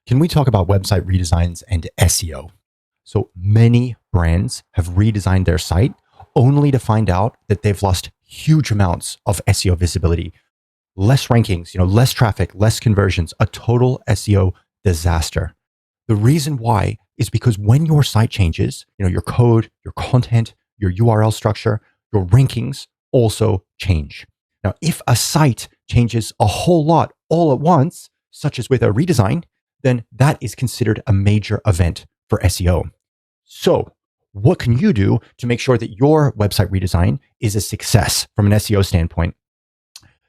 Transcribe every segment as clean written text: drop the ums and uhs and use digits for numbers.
Can we talk about website redesigns and SEO? So many brands have redesigned their site only to find out that they've lost huge amounts of SEO visibility, less rankings, less traffic, less conversions, a total SEO disaster. The reason why is because when your site changes, your code, your content, your URL structure, your rankings also change. Now, if a site changes a whole lot all at once, such as with a redesign, then that is considered a major event for SEO. So, what can you do to make sure that your website redesign is a success from an SEO standpoint?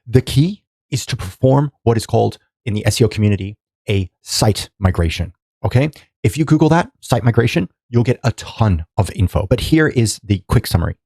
The key is to perform what is called in the SEO community a site migration. Okay. If you Google that, site migration, you'll get a ton of info. But here is the quick summary.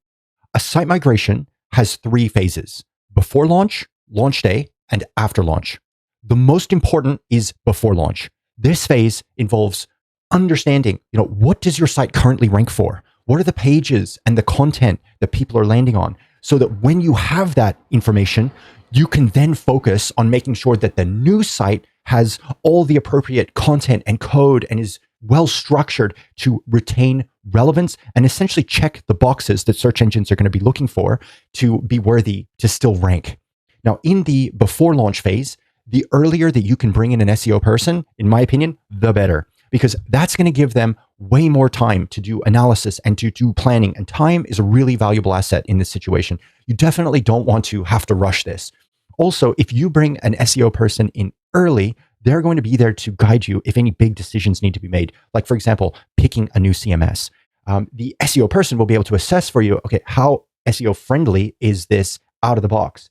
A site migration has 3 phases: before launch, launch day, and after launch. The most important is before launch. This phase involves understanding, what does your site currently rank for? What are the pages and the content that people are landing on? So that when you have that information, you can then focus on making sure that the new site has all the appropriate content and code and is well structured to retain relevance and essentially check the boxes that search engines are going to be looking for to be worthy to still rank. Now, in the before launch phase, the earlier that you can bring in an SEO person, in my opinion, the better, because that's going to give them way more time to do analysis and to do planning. And time is a really valuable asset in this situation. You definitely don't want to have to rush this. Also, if you bring an SEO person in early, they're going to be there to guide you if any big decisions need to be made. Like, for example, picking a new CMS. The SEO person will be able to assess for you, okay, how SEO friendly is this out of the box?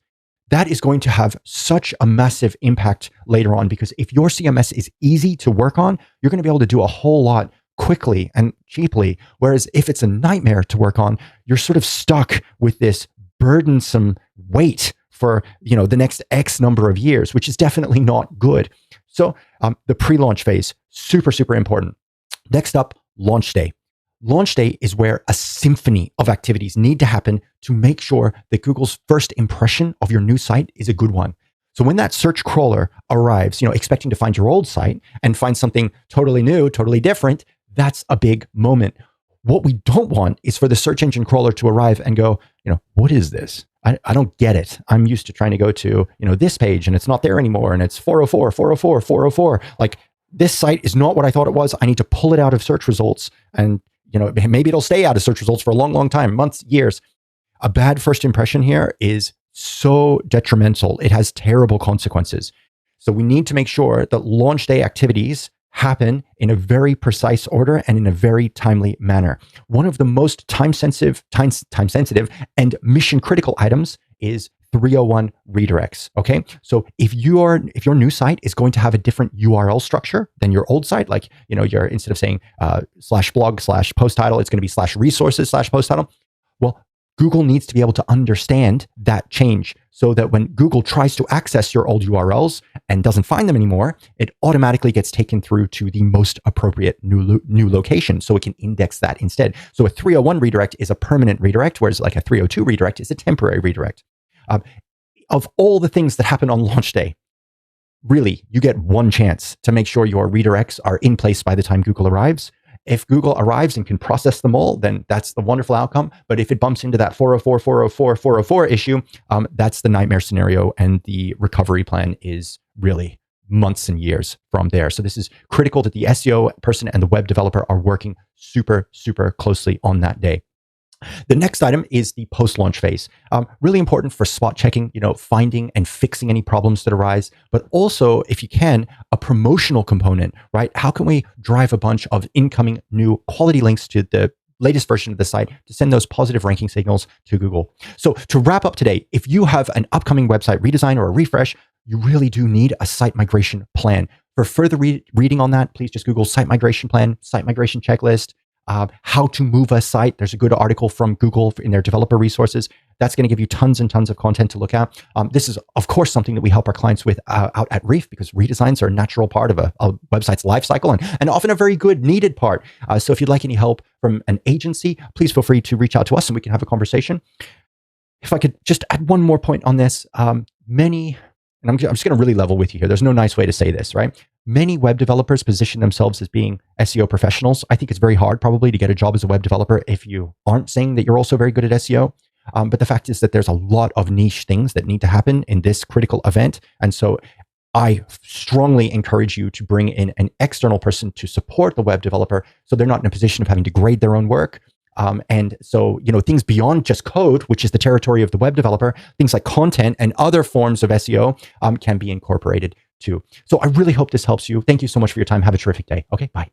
That is going to have such a massive impact later on, because if your CMS is easy to work on, you're going to be able to do a whole lot quickly and cheaply. Whereas if it's a nightmare to work on, you're sort of stuck with this burdensome weight for the next X number of years, which is definitely not good. So the pre-launch phase, super, super important. Next up, launch day. Launch day is where a symphony of activities need to happen to make sure that Google's first impression of your new site is a good one. So when that search crawler arrives, expecting to find your old site and find something totally new, totally different, that's a big moment. What we don't want is for the search engine crawler to arrive and go, what is this? I don't get it. I'm used to trying to go to, this page and it's not there anymore. And it's 404, 404, 404. Like, this site is not what I thought it was. I need to pull it out of search results, and maybe it'll stay out of search results for a long, long time, months, years. A bad first impression here is so detrimental. It has terrible consequences. So we need to make sure that launch day activities happen in a very precise order and in a very timely manner. One of the most time sensitive and mission critical items is 301 redirects. Okay. So if your new site is going to have a different URL structure than your old site, like, you're, instead of saying /blog/post title, it's going to be /resources/post title. Well, Google needs to be able to understand that change so that when Google tries to access your old URLs and doesn't find them anymore, it automatically gets taken through to the most appropriate new location, so it can index that instead. So a 301 redirect is a permanent redirect, whereas like a 302 redirect is a temporary redirect. Of all the things that happen on launch day, really, you get one chance to make sure your redirects are in place by the time Google arrives. If Google arrives and can process them all, then that's the wonderful outcome. But if it bumps into that 404, 404, 404 issue, that's the nightmare scenario. And the recovery plan is really months and years from there. So this is critical that the SEO person and the web developer are working super, super closely on that day. The next item is the post-launch phase. Really important for spot checking, finding and fixing any problems that arise, but also, if you can, a promotional component, right? How can we drive a bunch of incoming new quality links to the latest version of the site to send those positive ranking signals to Google? So to wrap up today, if you have an upcoming website redesign or a refresh, you really do need a site migration plan. For further reading on that, please just Google site migration plan, site migration checklist, how to move a site. There's a good article from Google in their developer resources. That's going to give you tons and tons of content to look at. This is, of course, something that we help our clients with out at Reef, because redesigns are a natural part of a website's lifecycle and often a very good needed part. So if you'd like any help from an agency, please feel free to reach out to us and we can have a conversation. If I could just add one more point on this, and I'm just going to really level with you here. There's no nice way to say this, right? many web developers position themselves as being SEO professionals. I think it's very hard probably to get a job as a web developer if you aren't saying that you're also very good at SEO. But the fact is that there's a lot of niche things that need to happen in this critical event. And so I strongly encourage you to bring in an external person to support the web developer so they're not in a position of having to grade their own work. And so, things beyond just code, which is the territory of the web developer, things like content and other forms of SEO can be incorporated too. So I really hope this helps you. Thank you so much for your time. Have a terrific day. Okay, bye.